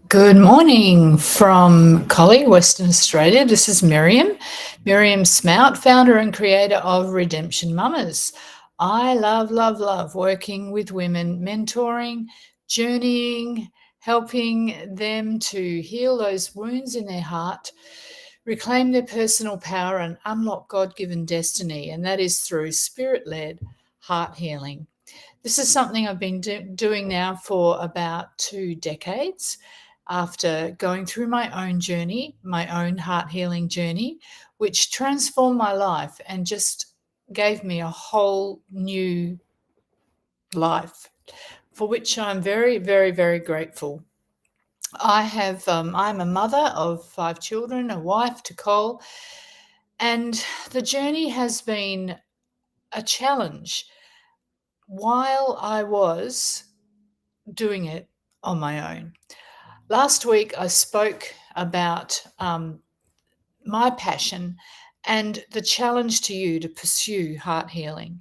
Good morning from Collie, Western Australia. This is Miriam Smout, founder and creator of Redemption Mamas. I love working with women, mentoring, journeying, helping them to heal those wounds in their heart, reclaim their personal power, and unlock God-given destiny. And that is through spirit-led heart healing. This is something I've been doing now for about 2 decades after going through my own journey, my own heart healing journey, which transformed my life and just gave me a whole new life, for which I'm very grateful. I'm a mother of 5 children, a wife to Cole, and the journey has been a challenge while I was doing it on my own. Last week, I spoke about my passion and the challenge to you to pursue heart healing.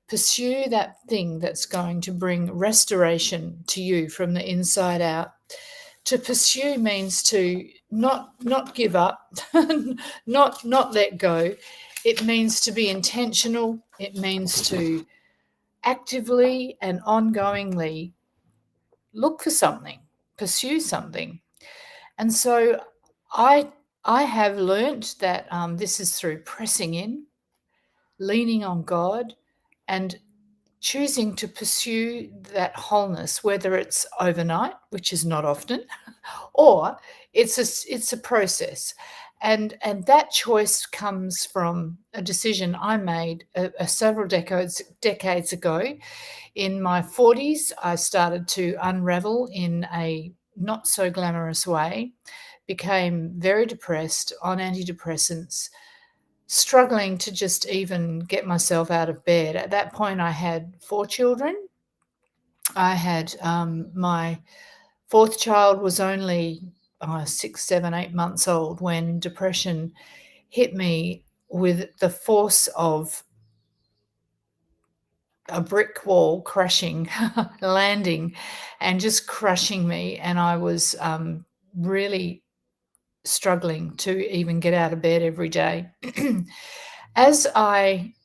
Pursue that thing that's going to bring restoration to you from the inside out. To pursue means to not give up, not let go. It means to be intentional. It means to actively and ongoingly look for something, pursue something. And so I have learnt that this is through pressing in, leaning on God, and choosing to pursue that wholeness, whether it's overnight, which is not often, or it's a process. And that choice comes from a decision I made several decades ago. In my 40s, I started to unravel in a not so glamorous way, became very depressed on antidepressants, struggling to just even get myself out of bed. At that point, I had 4 children. I had my fourth child was only 6, 7, 8 months old when depression hit me with the force of a brick wall crashing, landing, and just crushing me. And I was really struggling to even get out of bed every day. As I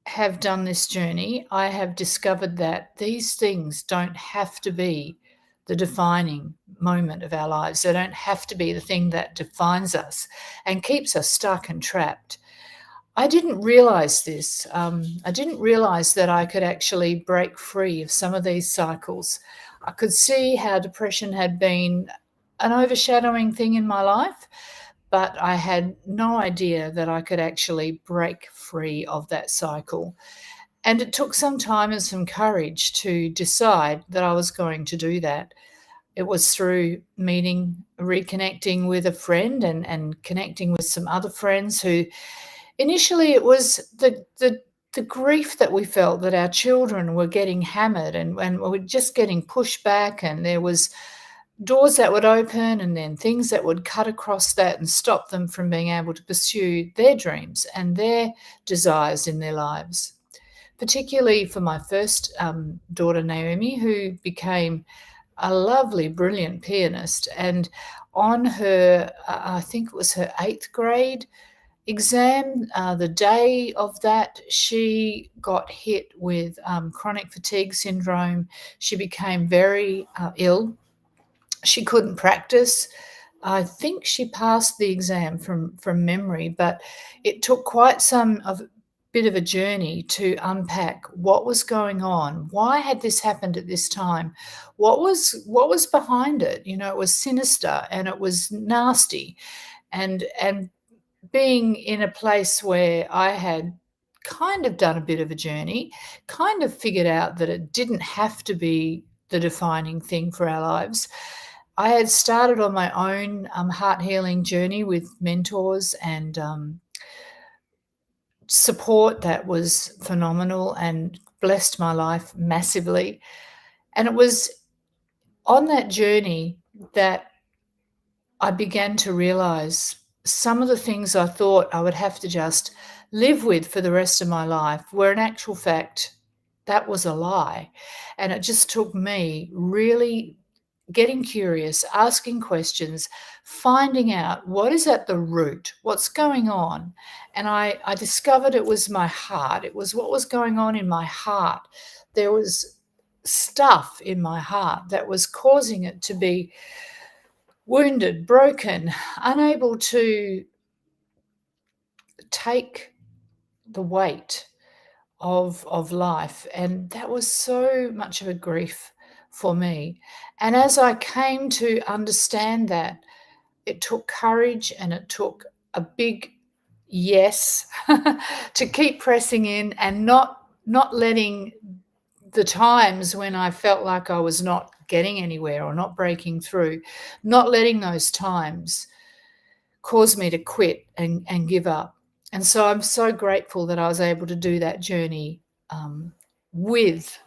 have done this journey, I have discovered that these things don't have to be the defining moment of our lives. They don't have to be the thing that defines us and keeps us stuck and trapped. I didn't realize this. I didn't realize that I could actually break free of some of these cycles. I could see how depression had been an overshadowing thing in my life, but I had no idea that I could actually break free of that cycle. And it took some time and some courage to decide that I was going to do that. It was through reconnecting with a friend and connecting with some other friends who initially it was the grief that we felt that our children were getting hammered and were just getting pushed back, and there was doors that would open and then things that would cut across that and stop them from being able to pursue their dreams and their desires in their lives. Particularly for my first daughter, Naomi, who became a lovely, brilliant pianist. And on her, I think it was her 8th grade exam, the day of that, she got hit with chronic fatigue syndrome. She became very ill. She couldn't practice. I think she passed the exam from memory, but it took quite some of bit of a journey to unpack what was going on. Why had this happened at this time? What was behind it? You know, it was sinister and it was nasty. And being in a place where I had kind of done a bit of a journey, kind of figured out that it didn't have to be the defining thing for our lives. I had started on my own heart healing journey with mentors and support that was phenomenal and blessed my life massively. And it was on that journey that I began to realize some of the things I thought I would have to just live with for the rest of my life, where in actual fact, that was a lie. And it just took me really getting curious, asking questions, finding out what is at the root, what's going on. And I discovered it was my heart. It was what was going on in my heart. There was stuff in my heart that was causing it to be wounded, broken, unable to take the weight of life. And that was so much of a grief for me. And as I came to understand that, it took courage and it took a big yes to keep pressing in and not letting the times when I felt like I was not getting anywhere or not breaking through, not letting those times cause me to quit and give up. And so I'm so grateful that I was able to do that journey with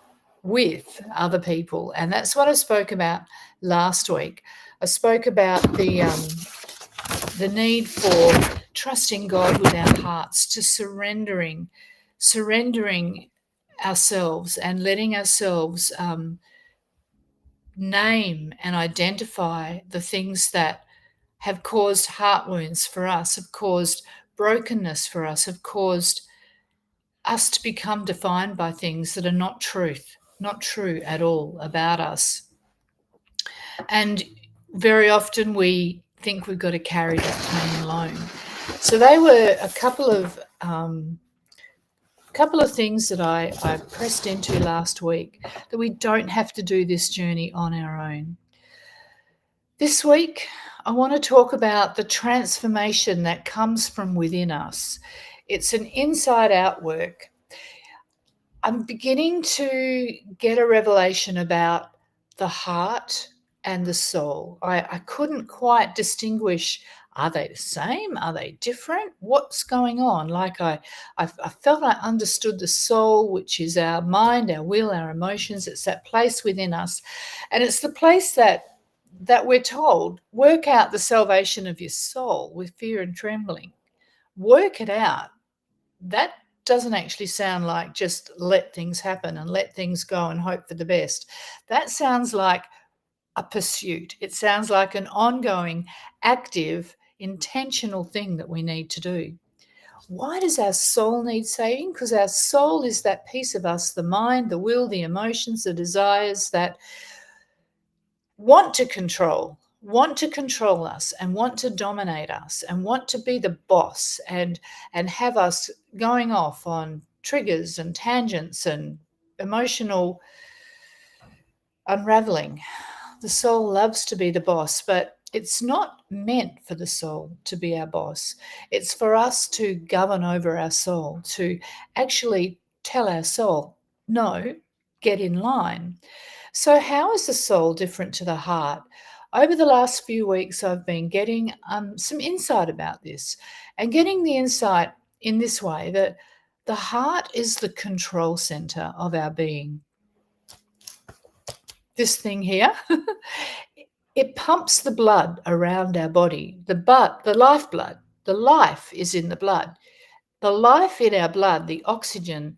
other people. And that's what I spoke about last week. I spoke about the need for trusting God with our hearts, to surrendering ourselves and letting ourselves name and identify the things that have caused heart wounds for us, have caused brokenness for us, have caused us to become defined by things that are not true at all about us. And very often we think we've got to carry that pain alone. So they were a couple of things that I pressed into last week, that we don't have to do this journey on our own. This week, I want to talk about the transformation that comes from within us. It's an inside-out work. I'm beginning to get a revelation about the heart and the soul. I couldn't quite distinguish, are they the same? Are they different? What's going on? Like I felt I understood the soul, which is our mind, our will, our emotions. It's that place within us. And it's the place that we're told, work out the salvation of your soul with fear and trembling. Work it out. That doesn't actually sound like just let things happen and let things go and hope for the best. That sounds like a pursuit. It sounds like an ongoing, active, intentional thing that we need to do. Why does our soul need saving? Because our soul is that piece of us, the mind, the will, the emotions, the desires that want to control us and want to dominate us and want to be the boss and have us going off on triggers and tangents and emotional unraveling. The soul loves to be the boss, but it's not meant for the soul to be our boss. It's for us to govern over our soul, to actually tell our soul, no, get in line. So how is the soul different to the heart? Over the last few weeks, I've been getting some insight about this, and getting the insight in this way, that the heart is the control center of our being. This thing here, it pumps the blood around our body, the lifeblood. The life is in the blood. The life in our blood, the oxygen,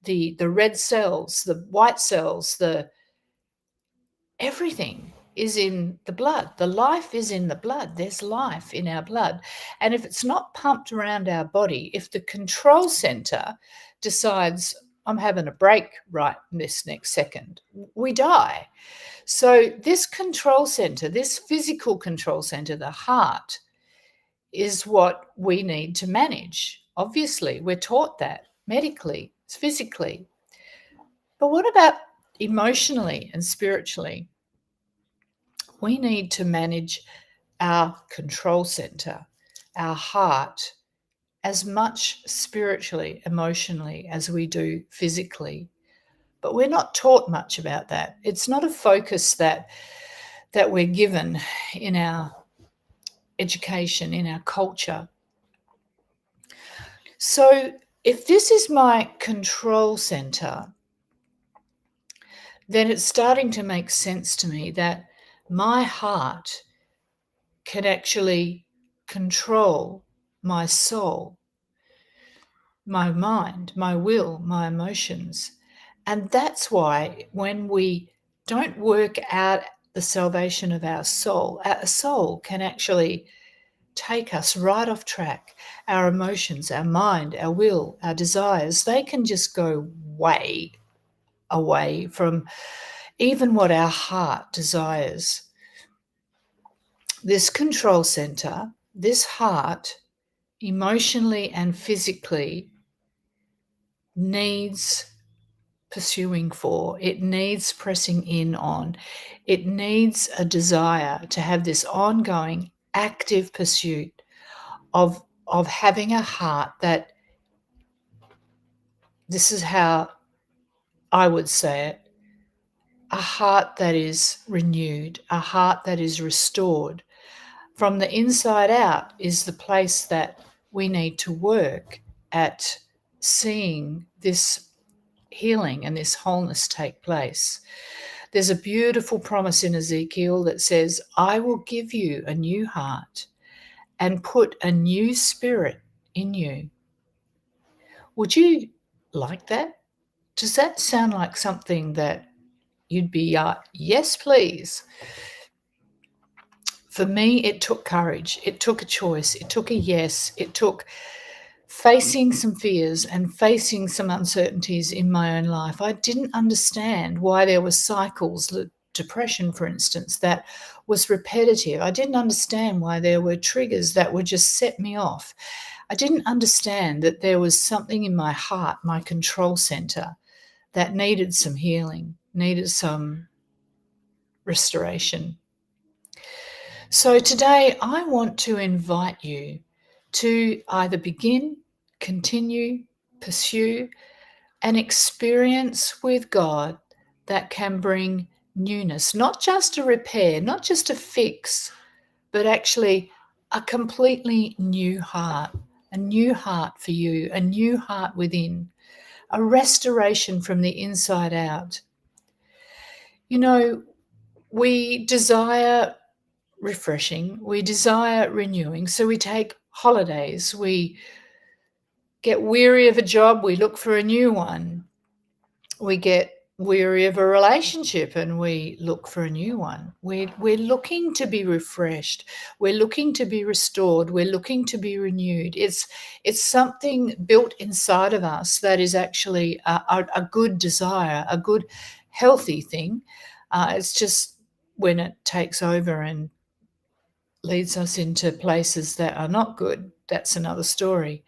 the red cells, the white cells, everything is in the blood. The life is in the blood. There's life in our blood. And if it's not pumped around our body, if the control center decides, I'm having a break right this next second, we die. So this control center, this physical control center, the heart, is what we need to manage. Obviously, we're taught that medically, physically. But what about emotionally and spiritually? We need to manage our control center, our heart, as much spiritually, emotionally as we do physically. But we're not taught much about that. It's not a focus that we're given in our education, in our culture. So if this is my control center, then it's starting to make sense to me that my heart can actually control my soul, my mind, my will, my emotions. And that's why when we don't work out the salvation of our soul. Our soul can actually take us right off track. Our emotions, our mind, our will, our desires, they can just go way away from even what our heart desires. This control center, this heart, emotionally and physically needs pursuing for, it needs pressing in on, it needs a desire to have this ongoing active pursuit of having a heart that, this is how I would say it, a heart that is renewed, a heart that is restored. From the inside out is the place that we need to work at seeing this healing and this wholeness take place. There's a beautiful promise in Ezekiel that says, I will give you a new heart and put a new spirit in you. Would you like that? Does that sound like something that you'd be, yes, please? For me, it took courage. It took a choice. It took a yes. It took facing some fears and facing some uncertainties in my own life. I didn't understand why there were cycles, depression, for instance, that was repetitive. I didn't understand why there were triggers that would just set me off. I didn't understand that there was something in my heart, my control center, that needed some healing, needed some restoration. So today I want to invite you to either begin, continue, pursue an experience with God that can bring newness, not just a repair, not just a fix, but actually a completely new heart for you, a new heart within, a restoration from the inside out. You know, we desire refreshing, we desire renewing, so we take holidays, we get weary of a job, we look for a new one. We get weary of a relationship and we look for a new one. We're looking to be refreshed. We're looking to be restored. We're looking to be renewed. It's something built inside of us that is actually a good desire, a good, healthy thing. It's just when it takes over and leads us into places that are not good, that's another story.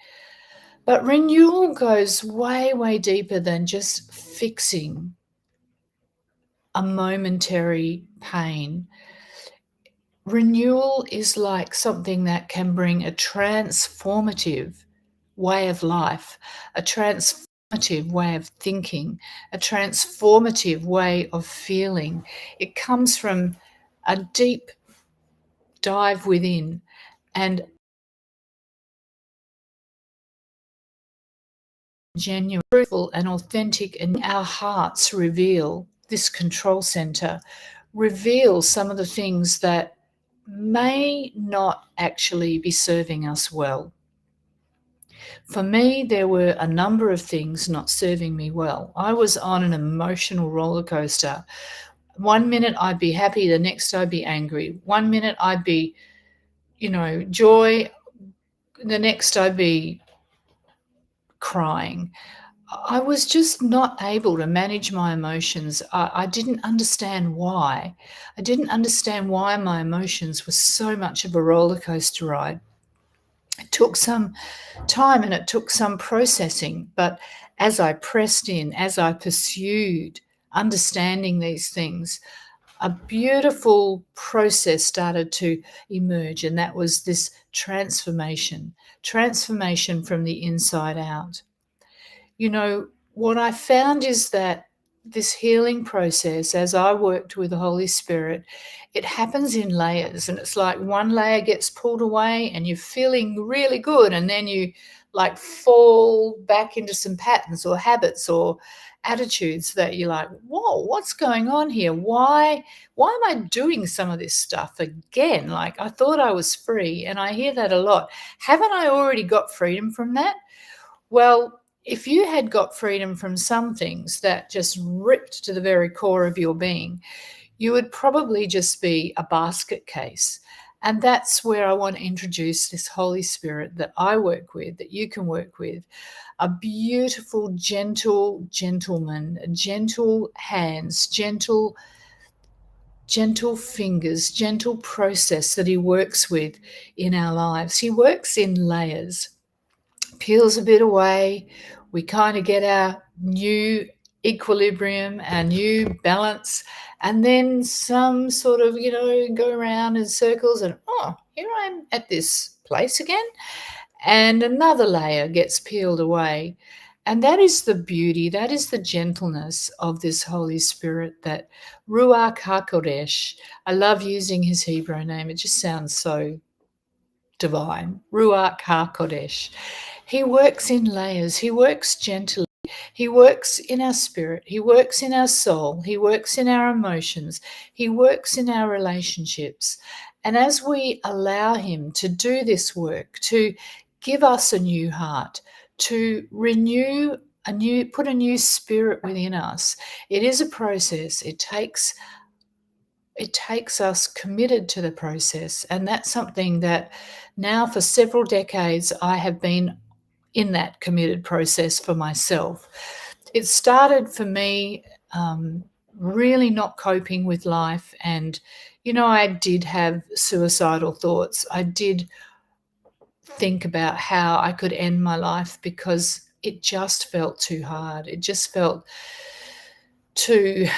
But renewal goes way, way deeper than just fixing a momentary pain. Renewal is like something that can bring a transformative way of life, a transformative way of thinking, a transformative way of feeling. It comes from a deep dive within and genuine, truthful, and authentic, and our hearts reveal this control center, reveal some of the things that may not actually be serving us well. For me, there were a number of things not serving me well. I was on an emotional roller coaster. One minute I'd be happy, the next I'd be angry. One minute I'd be, joy, the next I'd be crying. I was just not able to manage my emotions. I didn't understand why. I didn't understand why my emotions were so much of a roller coaster ride. It took some time and it took some processing, but as I pressed in, as I pursued understanding these things, a beautiful process started to emerge, and that was this transformation from the inside out. What I found is that this healing process, as I worked with the Holy Spirit, it happens in layers, and it's like one layer gets pulled away and you're feeling really good, and then you like fall back into some patterns or habits or attitudes that you're like, whoa, what's going on here? Why am I doing some of this stuff again? Like, I thought I was free, and I hear that a lot. Haven't I already got freedom from that? Well, if you had got freedom from some things that just ripped to the very core of your being, you would probably just be a basket case. And that's where I want to introduce this Holy Spirit that I work with, that you can work with. A beautiful, gentle gentleman, gentle hands, gentle fingers, gentle process that he works with in our lives. He works in layers, peels a bit away. We kind of get our new equilibrium, our new balance, and then some sort of, go around in circles and, here I'm at this place again. And another layer gets peeled away. And that is the beauty, that is the gentleness of this Holy Spirit, that Ruach HaKodesh. I love using his Hebrew name. It just sounds so divine. Ruach HaKodesh. He works in layers. He works gently. He works in our spirit. He works in our soul. He works in our emotions. He works in our relationships. And as we allow him to do this work, to give us a new heart, to renew put a new spirit within us, it is a process. It takes us committed to the process. And that's something that now for several decades I have been in that committed process for myself. It started for me really not coping with life. And, I did have suicidal thoughts. I did think about how I could end my life because it just felt too hard. It just felt too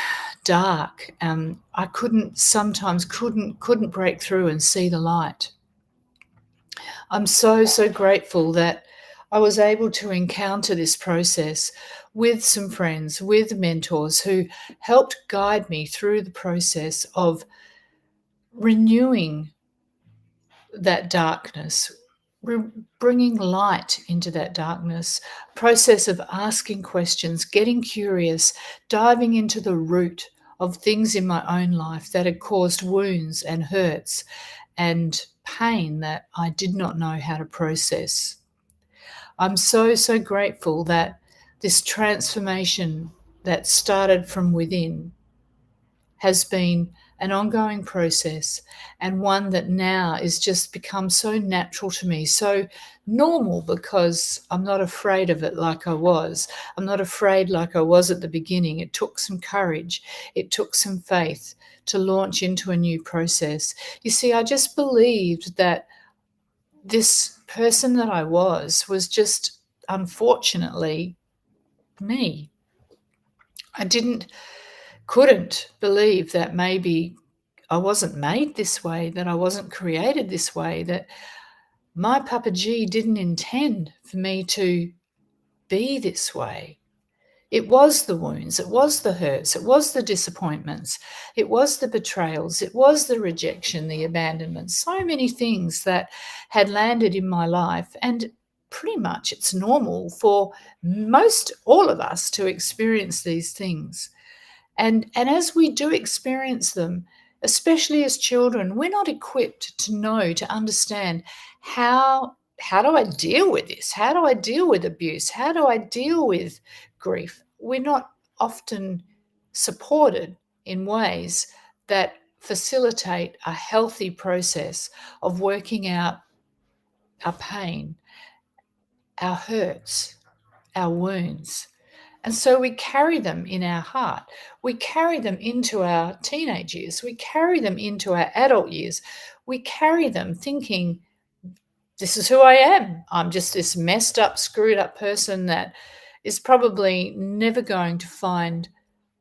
dark. I sometimes couldn't break through and see the light. I'm so, so grateful that I was able to encounter this process with some friends, with mentors who helped guide me through the process of renewing that darkness, bringing light into that darkness, process of asking questions, getting curious, diving into the root of things in my own life that had caused wounds and hurts and pain that I did not know how to process. I'm so, so grateful that this transformation that started from within has been an ongoing process, and one that now is just become so natural to me, so normal, because I'm not afraid of it like I was. I'm not afraid like I was at the beginning. It took some courage. It took some faith to launch into a new process. You see, I just believed that this person that I was just unfortunately me. I couldn't believe that maybe I wasn't made this way, that I wasn't created this way, that my Papa G didn't intend for me to be this way. It was the wounds, it was the hurts, it was the disappointments, it was the betrayals, it was the rejection, the abandonment, so many things that had landed in my life. And pretty much it's normal for most all of us to experience these things. And as we do experience them, especially as children, we're not equipped to know, to understand how do I deal with this? How do I deal with abuse? How do I deal with grief? We're not often supported in ways that facilitate a healthy process of working out our pain, our hurts, our wounds. And so we carry them in our heart. We carry them into our teenage years. We carry them into our adult years. We carry them thinking, this is who I am. I'm just this messed up, screwed up person that is probably never going to find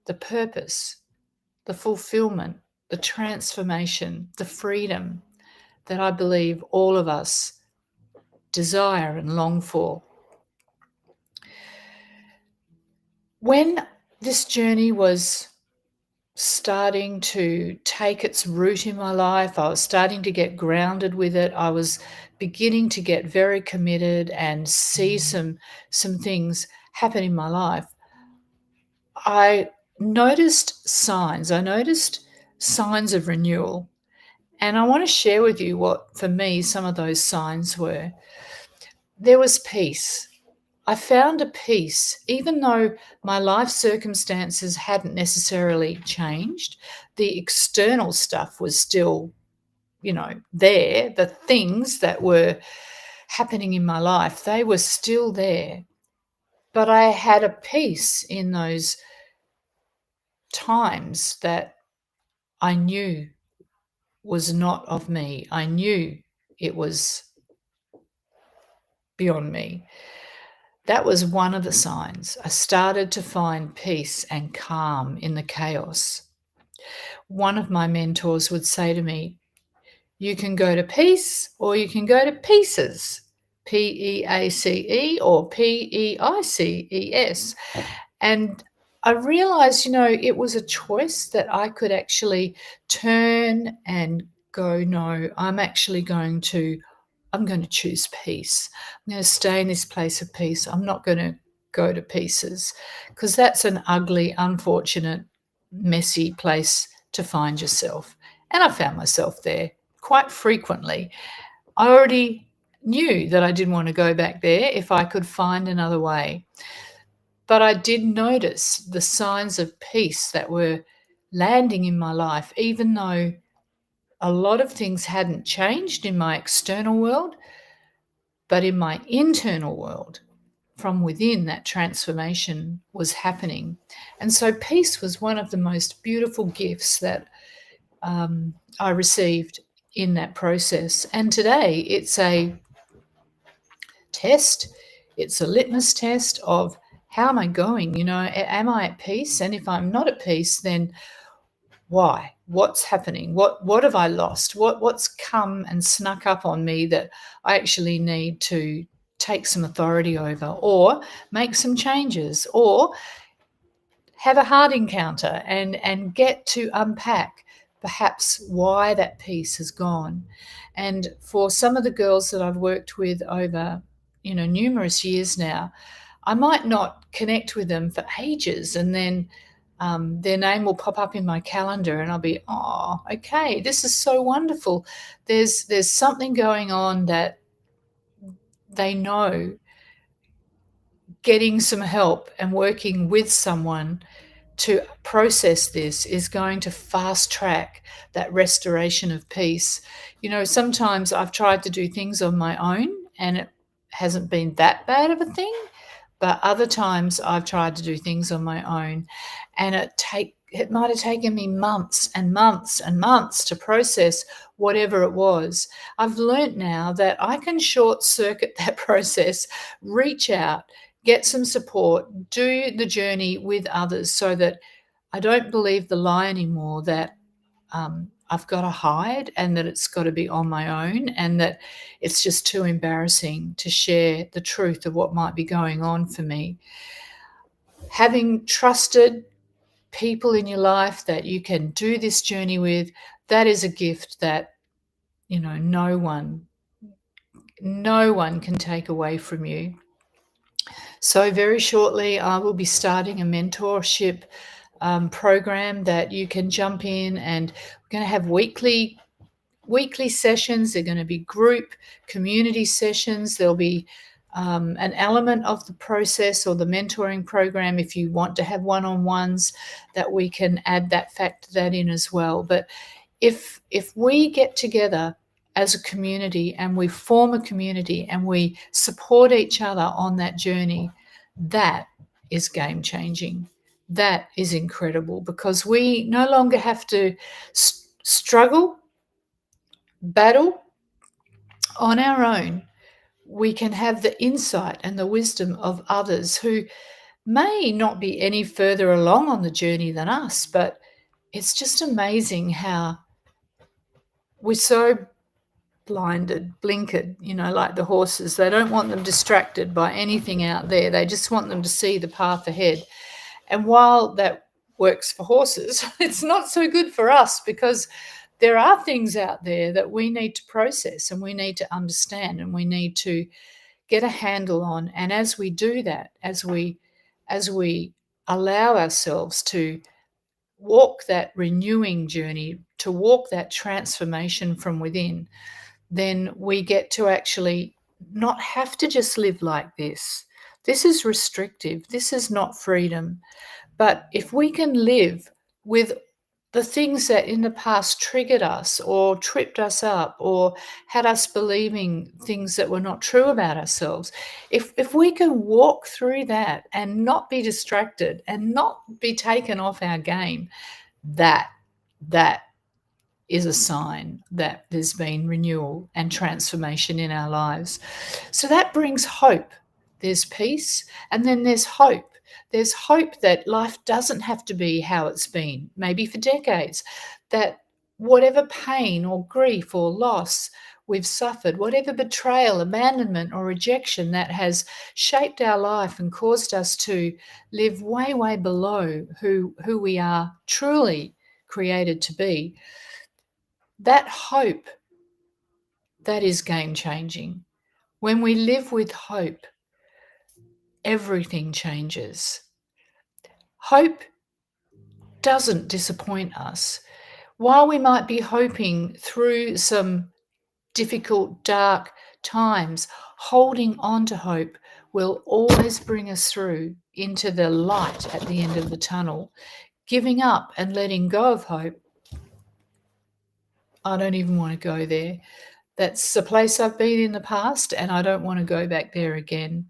the purpose, the fulfillment, the transformation, the freedom that I believe all of us desire and long for. When this journey was starting to take its root in my life, I was starting to get grounded with it. I was beginning to get very committed and see some things happen in my life. I noticed signs. I noticed signs of renewal. And I want to share with you what, for me, some of those signs were. There was peace. I found a peace, even though my life circumstances hadn't necessarily changed. The external stuff was still, there. The things that were happening in my life, they were still there. But I had a peace in those times that I knew was not of me. I knew it was beyond me. That was one of the signs. I started to find peace and calm in the chaos. One of my mentors would say to me, "You can go to peace or you can go to pieces, P-E-A-C-E or P-E-I-C-E-S." And I realized, it was a choice that I could actually turn and go, "No, I'm going to choose peace. I'm going to stay in this place of peace. I'm not going to go to pieces," because that's an ugly, unfortunate, messy place to find yourself. And I found myself there quite frequently. I already knew that I didn't want to go back there if I could find another way. But I did notice the signs of peace that were landing in my life, even though a lot of things hadn't changed in my external world, but in my internal world, from within, that transformation was happening. And so peace was one of the most beautiful gifts that I received in that process. And today it's a test, it's a litmus test of how am I going? Am I at peace? And if I'm not at peace, then why? What's happening? What have I lost? What's come and snuck up on me that I actually need to take some authority over, or make some changes, or have a hard encounter and get to unpack perhaps why that piece has gone. And for some of the girls that I've worked with over, numerous years now, I might not connect with them for ages, and then their name will pop up in my calendar and I'll be, oh, okay, this is so wonderful. There's something going on that they know. Getting some help and working with someone to process this is going to fast track that restoration of peace. Sometimes I've tried to do things on my own and it hasn't been that bad of a thing, but other times I've tried to do things on my own and it might have taken me months and months and months to process whatever it was. I've learnt now that I can short circuit that process, reach out, get some support, do the journey with others, so that I don't believe the lie anymore that I've got to hide and that it's got to be on my own, and that it's just too embarrassing to share the truth of what might be going on for me. Having trusted people in your life that you can do this journey with, that is a gift that, no one can take away from you. So very shortly, I will be starting a mentorship program that you can jump in, and we're going to have weekly sessions. They're going to be group community sessions. There'll be an element of the process or the mentoring program if you want to have one-on-ones, that we can factor that in as well. But if we get together as a community and we form a community and we support each other on that journey, that is game changing. That is incredible, because we no longer have to struggle, battle on our own. We can have the insight and the wisdom of others who may not be any further along on the journey than us, but it's just amazing how we're so blinkered, like the horses. They don't want them distracted by anything out there. They just want them to see the path ahead. And while that works for horses, it's not so good for us, because there are things out there that we need to process and we need to understand and we need to get a handle on. And as we do that, as we allow ourselves to walk that renewing journey, to walk that transformation from within, then we get to actually not have to just live like this. This is restrictive. This is not freedom. But if we can live with the things that in the past triggered us or tripped us up or had us believing things that were not true about ourselves, if we can walk through that and not be distracted and not be taken off our game, that that is a sign that there's been renewal and transformation in our lives. So that brings hope. There's peace, and then there's hope. There's hope that life doesn't have to be how it's been, maybe for decades, that whatever pain or grief or loss we've suffered, whatever betrayal, abandonment, or rejection that has shaped our life and caused us to live way, way below who we are truly created to be, that hope, that is game changing. When we live with hope, everything changes. Hope doesn't disappoint us. While we might be hoping through some difficult, dark times, holding on to hope will always bring us through into the light at the end of the tunnel. Giving up and letting go of hope, I don't even want to go there. That's a place I've been in the past, and I don't want to go back there again.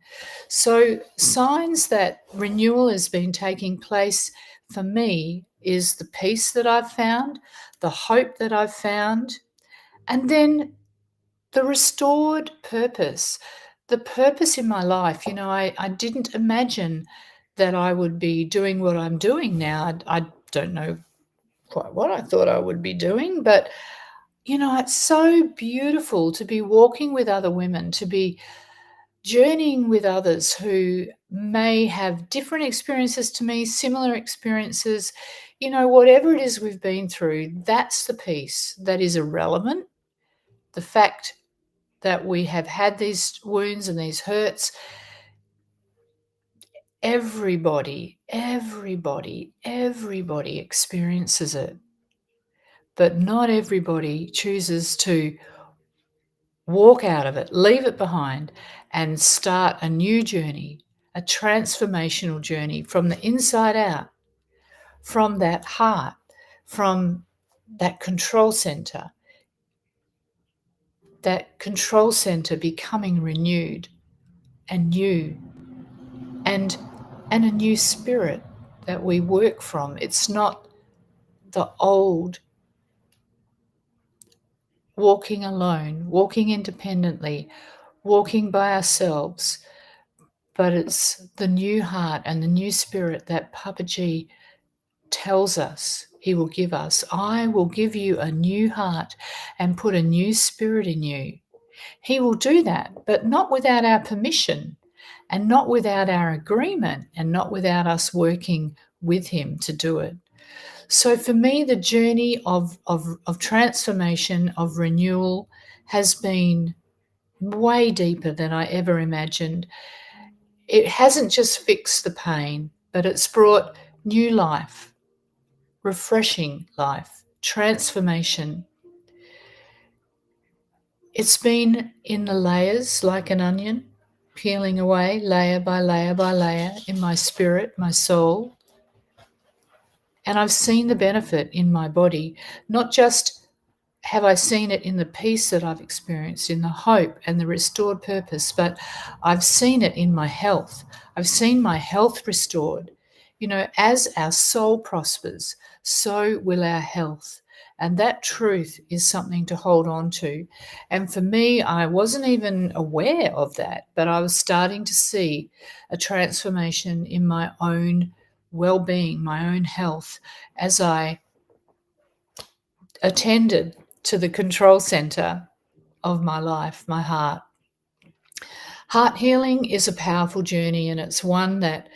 So, signs that renewal has been taking place for me is the peace that I've found, the hope that I've found, and then the restored purpose. The purpose in my life. I didn't imagine that I would be doing what I'm doing now. I don't know quite what I thought I would be doing, but it's so beautiful to be walking with other women, to be journeying with others who may have different experiences to me, similar experiences. Whatever it is we've been through, that's the piece that is irrelevant. The fact that we have had these wounds and these hurts, everybody experiences it. But not everybody chooses to walk out of it, leave it behind, and start a new journey, a transformational journey from the inside out, from that heart, from that control center becoming renewed and new, and a new spirit that we work from. It's not the old walking alone, walking independently, walking by ourselves, but it's the new heart and the new spirit that Papaji tells us he will give us. I will give you a new heart and put a new spirit in you. He will do that, but not without our permission and not without our agreement and not without us working with him to do it. So for me, the journey of transformation, of renewal, has been way deeper than I ever imagined. It hasn't just fixed the pain, but it's brought new life, refreshing life, transformation. It's been in the layers like an onion, peeling away layer by layer by layer in my spirit, my soul. And I've seen the benefit in my body. Not just have I seen it in the peace that I've experienced, in the hope and the restored purpose, but I've seen it in my health. I've seen my health restored. As our soul prospers, so will our health. And that truth is something to hold on to. And for me, I wasn't even aware of that, but I was starting to see a transformation in my own well-being, my own health, as I attended to the control center of my life, my heart. Heart healing is a powerful journey, and it's one that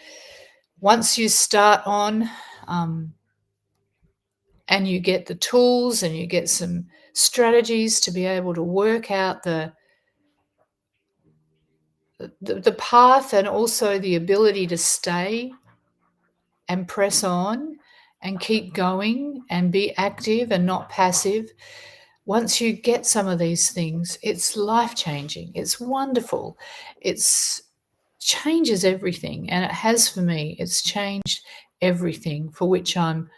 once you start on, and you get the tools and you get some strategies to be able to work out the path, and also the ability to stay and press on and keep going and be active and not passive. Once you get some of these things, it's life-changing. It's wonderful. It's changes everything, and it has for me. It's changed everything, for which I'm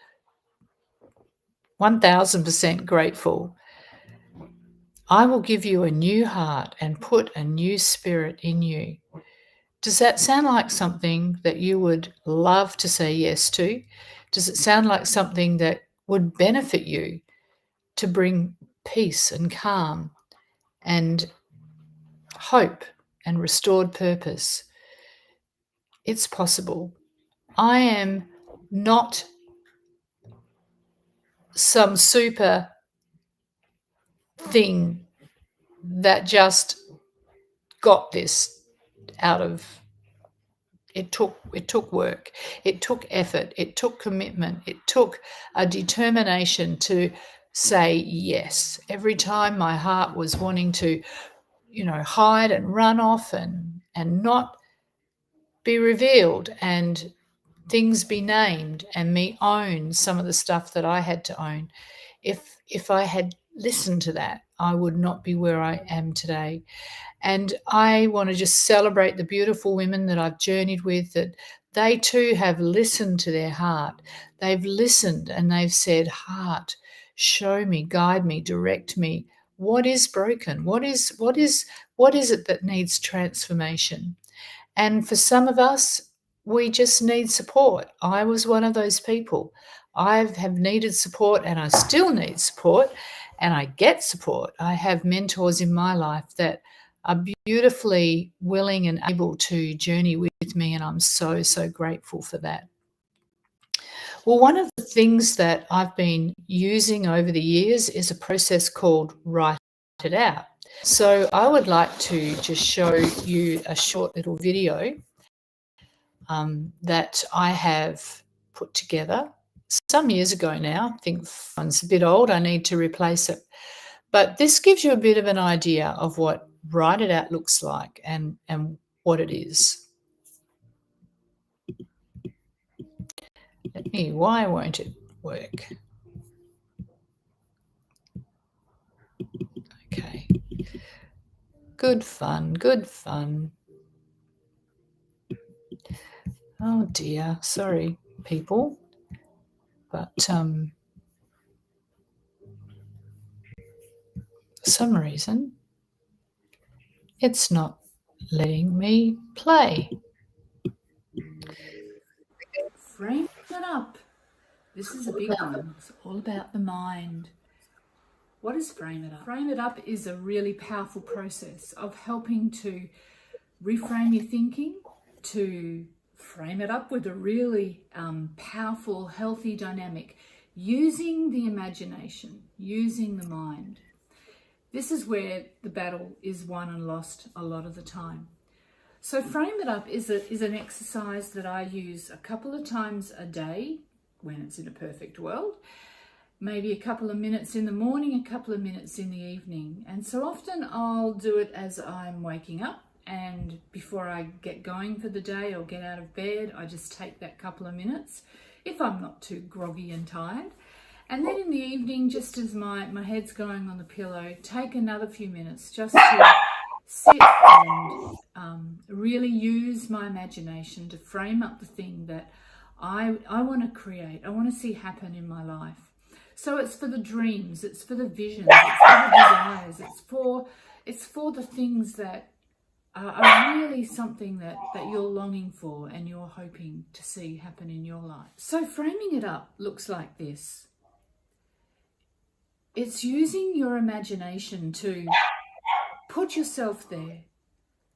1000% grateful. I will give you a new heart and put a new spirit in you. Does that sound like something that you would love to say yes to? Does it sound like something that would benefit you to bring peace and calm and hope and restored purpose? It's possible. I am not some super thing that just got this out of it. Took work, it took effort, it took commitment, it took a determination to say yes. Every time my heart was wanting to, hide and run off and not be revealed, and things be named, and me own some of the stuff that I had to own. If I had listened to that, I would not be where I am today. And I want to just celebrate the beautiful women that I've journeyed with, that they too have listened to their heart. They've listened and they've said, heart, show me, guide me, direct me. What is broken? What is it that needs transformation? And for some of us, we just need support. I was one of those people. I have needed support, and I still need support, and I get support. I have mentors in my life that are beautifully willing and able to journey with me, and I'm so, so grateful for that. Well, one of the things that I've been using over the years is a process called Write It Out. So I would like to just show you a short little video that I have put together some years ago now. I think one's a bit old. I need to replace it. But this gives you a bit of an idea of what Write It Out looks like and what it is. Why won't it work? Okay. Good fun, good fun. Oh dear, sorry, people. But for some reason, it's not letting me play. Frame it up. This is a big one. It's all about the mind. What is Frame It Up? Frame It Up is a really powerful process of helping to reframe your thinking, to frame it up with a really powerful, healthy dynamic, using the imagination, using the mind. This is where the battle is won and lost a lot of the time. So Frame It Up is an exercise that I use a couple of times a day when it's in a perfect world, maybe a couple of minutes in the morning, a couple of minutes in the evening. And so often I'll do it as I'm waking up, and before I get going for the day or get out of bed, I just take that couple of minutes if I'm not too groggy and tired. And then in the evening, just as my head's going on the pillow, take another few minutes just to sit and really use my imagination to frame up the thing that I want to create, I want to see happen in my life. So it's for the dreams, it's for the visions, it's for the desires, it's for the things that are really something that you're longing for and you're hoping to see happen in your life. So framing it up looks like this. It's using your imagination to put yourself there.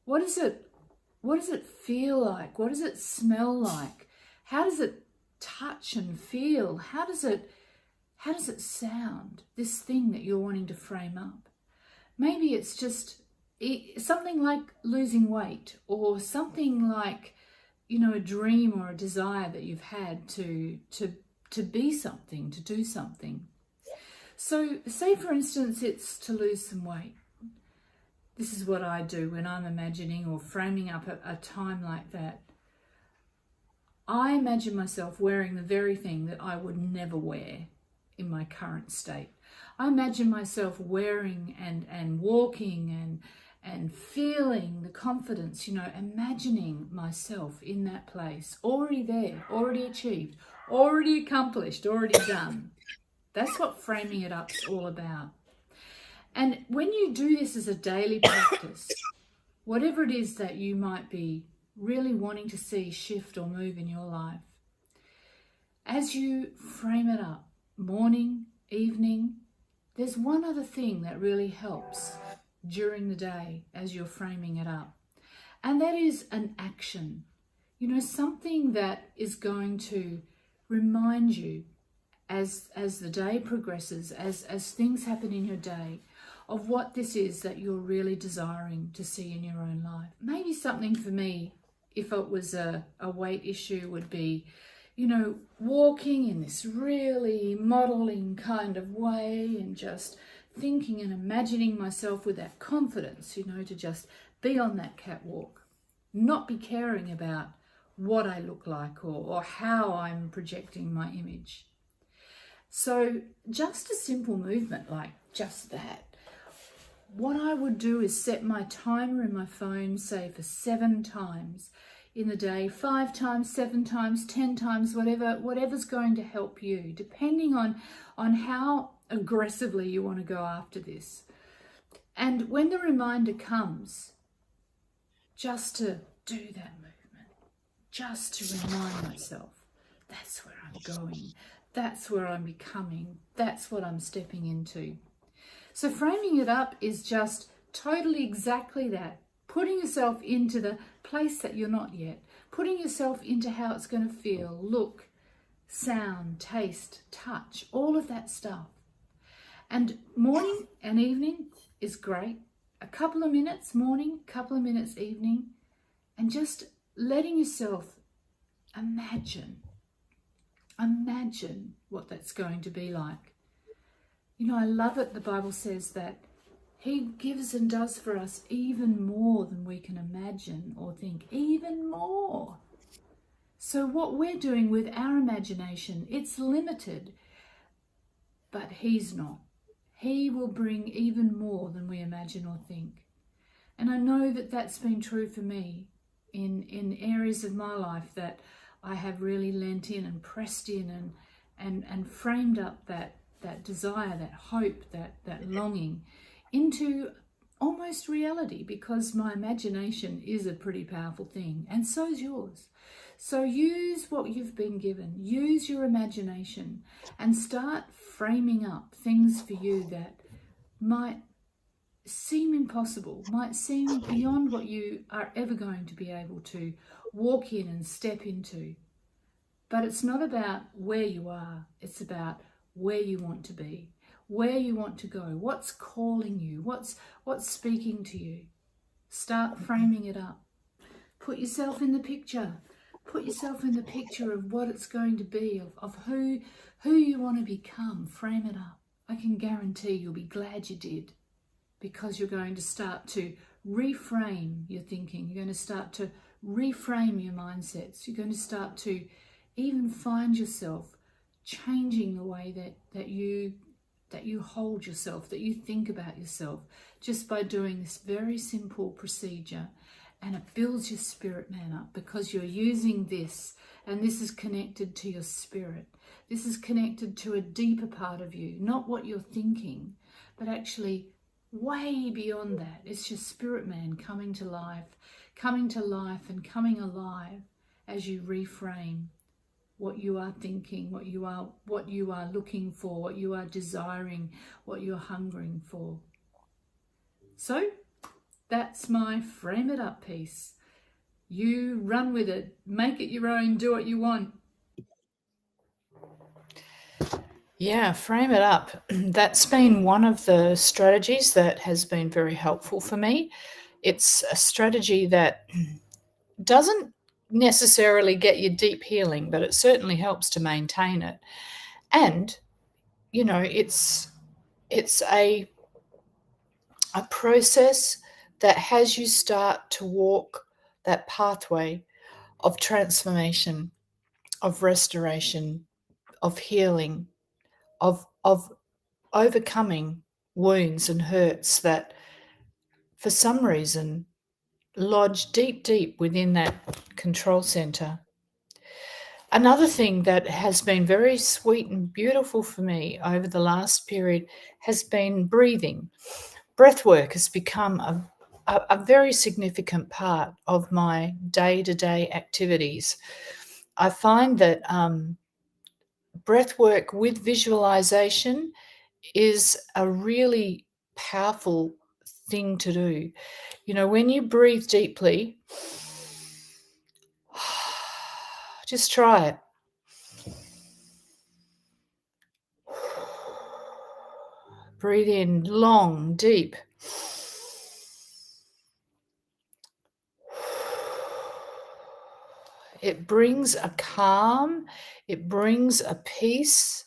What does it feel like? What does it smell like? How does it touch and feel? How does it sound, this thing that you're wanting to frame up? Maybe it's just something like losing weight, or something like, a dream or a desire that you've had to be something, to do something. So say, for instance, it's to lose some weight. This is what I do when I'm imagining or framing up a time like that. I imagine myself wearing the very thing that I would never wear in my current state. I imagine myself wearing and walking and feeling the confidence, imagining myself in that place, already there, already achieved, already accomplished, already done. That's what framing it up's all about. And when you do this as a daily practice, whatever it is that you might be really wanting to see shift or move in your life, as you frame it up, morning, evening, there's one other thing that really helps during the day as you're framing it up, and that is an action. Something that is going to remind you as the day progresses, as things happen in your day, of what this is that you're really desiring to see in your own life. Maybe something for me, if it was a weight issue, would be, walking in this really modeling kind of way and just thinking and imagining myself with that confidence, to just be on that catwalk, not be caring about what I look like or how I'm projecting my image. So just a simple movement like just that. What I would do is set my timer in my phone, say for 7 times in the day, 5 times, 7 times, 10 times, whatever's going to help you, depending on how aggressively you want to go after this. And when the reminder comes, just to do that movement, just to remind myself, that's where I'm going, that's where I'm becoming, that's what I'm stepping into. So framing it up is just totally exactly that. Putting yourself into the place that you're not yet. Putting yourself into how it's going to feel, look, sound, taste, touch, all of that stuff. And morning and evening is great. A couple of minutes morning, couple of minutes evening, and just letting yourself imagine what that's going to be like. I love it. The Bible says that He gives and does for us even more than we can imagine or think, even more. So what we're doing with our imagination, it's limited, but He's not. He will bring even more than we imagine or think. And I know that that's been true for me in areas of my life that I have really lent in and pressed in and framed up that desire, that hope, that longing into almost reality, because my imagination is a pretty powerful thing, and so is yours. So use what you've been given, use your imagination, and start framing up things for you that might seem impossible, might seem beyond what you are ever going to be able to walk in and step into. But it's not about where you are, it's about where you want to be, where you want to go, what's calling you, what's speaking to you. Start framing it up. Put yourself in the picture. Put yourself in the picture of what it's going to be, of who you want to become. Frame it up. I can guarantee you'll be glad you did, because you're going to start to reframe your thinking. You're going to start to reframe your mindsets. You're going to start to even find yourself changing the way that you hold yourself, that you think about yourself, just by doing this very simple procedure. And it builds your spirit man up, because you're using this, and this is connected to your spirit. This is connected to a deeper part of you, not what you're thinking, but actually way beyond that. It's your spirit man coming to life and coming alive as you reframe what you are thinking, what you are looking for, what you are desiring, what you're hungering for. So that's my frame it up piece. You run with it, make it your own, do what you want. Yeah, frame it up. That's been one of the strategies that has been very helpful for me. It's a strategy that doesn't necessarily get you deep healing, but it certainly helps to maintain it. And, it's a process that has you start to walk that pathway of transformation, of restoration, of healing, of overcoming wounds and hurts that for some reason, lodged deep, deep within that control center. Another thing that has been very sweet and beautiful for me over the last period has been breathing. Breath work has become a very significant part of my day-to-day activities. I find that breath work with visualization is a really powerful thing to do. You know, when you breathe deeply, just try it. Breathe in long, deep. It brings a calm, it brings a peace,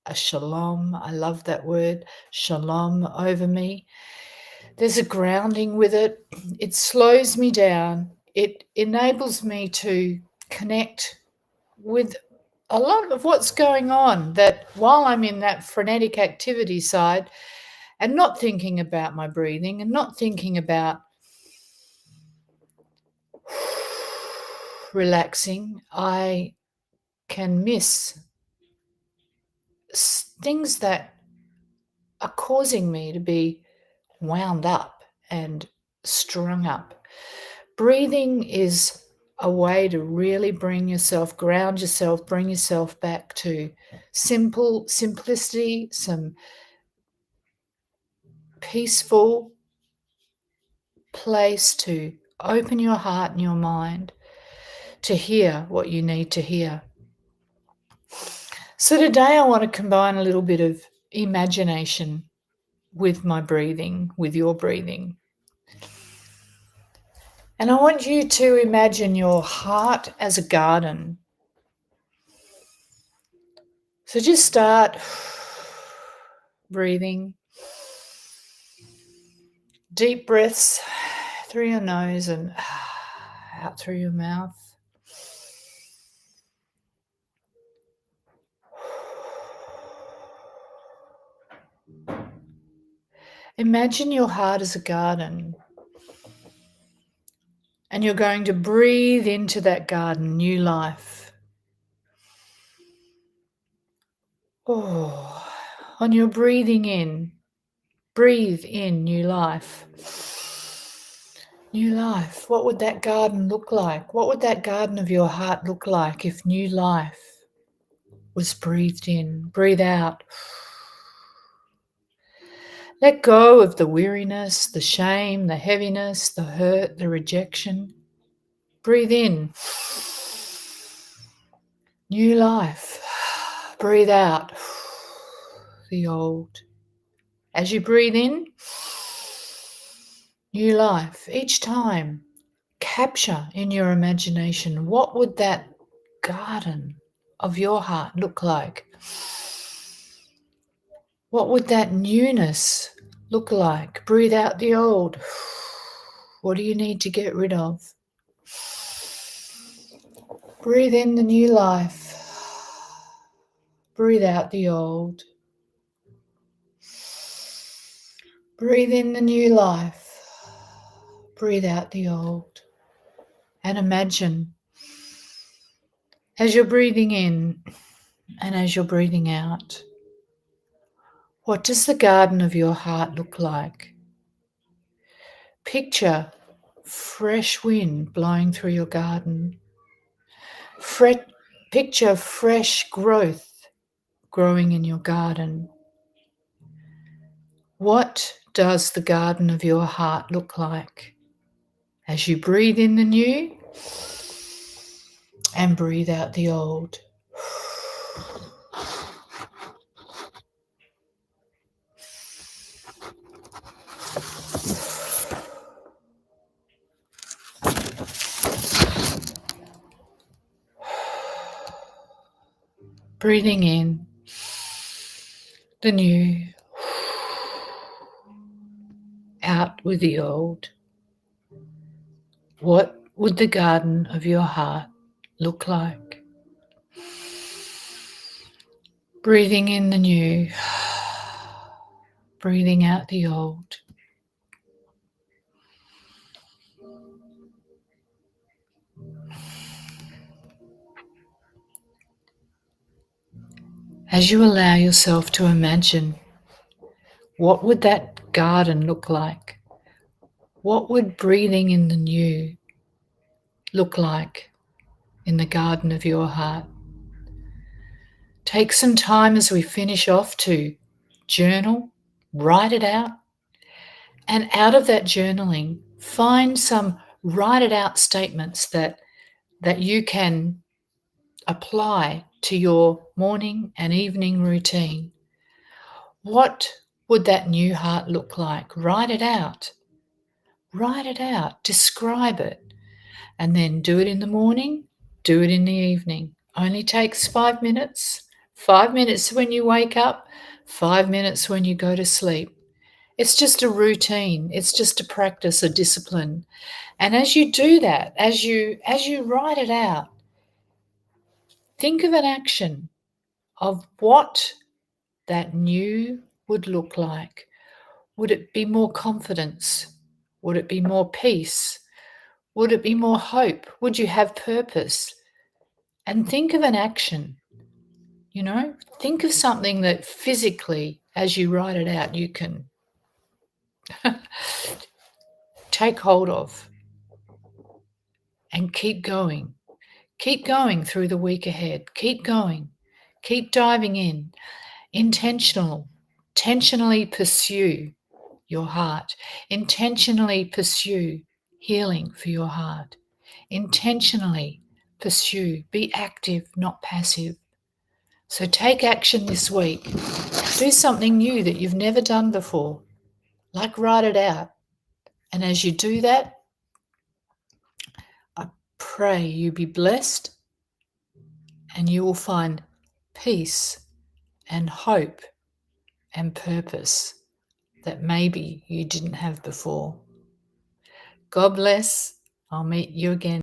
a shalom. I love that word, shalom, over me. There's a grounding with it. It slows me down. It enables me to connect with a lot of what's going on, that while I'm in that frenetic activity side and not thinking about my breathing and not thinking about relaxing, I can miss things that are causing me to be wound up and strung up. Breathing is a way to really bring yourself, ground yourself, bring yourself back to simplicity, some peaceful place to open your heart and your mind to hear what you need to hear. So today I want to combine a little bit of imagination with my breathing, with your breathing. And I want you to imagine your heart as a garden. So just start breathing. Deep breaths through your nose and out through your mouth. Imagine your heart as a garden, and you're going to breathe into that garden new life. Oh, on your breathing in, breathe in new life. New life. What would that garden look like? What would that garden of your heart look like if new life was breathed in? Breathe out. Let go of the weariness, the shame, the heaviness, the hurt, the rejection. Breathe in. New life. Breathe out. The old. As you breathe in, new life. Each time, capture in your imagination, what would that garden of your heart look like? What would that newness look like? Breathe out the old. What do you need to get rid of? Breathe in the new life. Breathe out the old. Breathe in the new life. Breathe out the old. And imagine, as you're breathing in and as you're breathing out, what does the garden of your heart look like? Picture fresh wind blowing through your garden. Picture fresh growth growing in your garden. What does the garden of your heart look like as you breathe in the new and breathe out the old? Breathing in the new, out with the old. What would the garden of your heart look like? Breathing in the new, breathing out the old. As you allow yourself to imagine, what would that garden look like? What would breathing in the new look like in the garden of your heart? Take some time as we finish off to journal, write it out, and out of that journaling, find some write it out statements that you can apply to your morning and evening routine. What would that new heart look like? Write it out. Write it out. Describe it. And then do it in the morning, do it in the evening. Only takes 5 minutes. 5 minutes when you wake up, 5 minutes when you go to sleep. It's just a routine. It's just a practice, a discipline. And as you do that, as you write it out, think of an action of what that new would look like. Would it be more confidence? Would it be more peace? Would it be more hope? Would you have purpose? And think of an action, think of something that physically, as you write it out, you can take hold of and keep going. Keep going through the week ahead. Keep going. Keep diving in. Intentionally pursue your heart. Intentionally pursue healing for your heart. Intentionally pursue. Be active, not passive. So take action this week. Do something new that you've never done before, like write it out. And as you do that, I pray you be blessed and you will find peace and hope and purpose that maybe you didn't have before. God bless. I'll meet you again.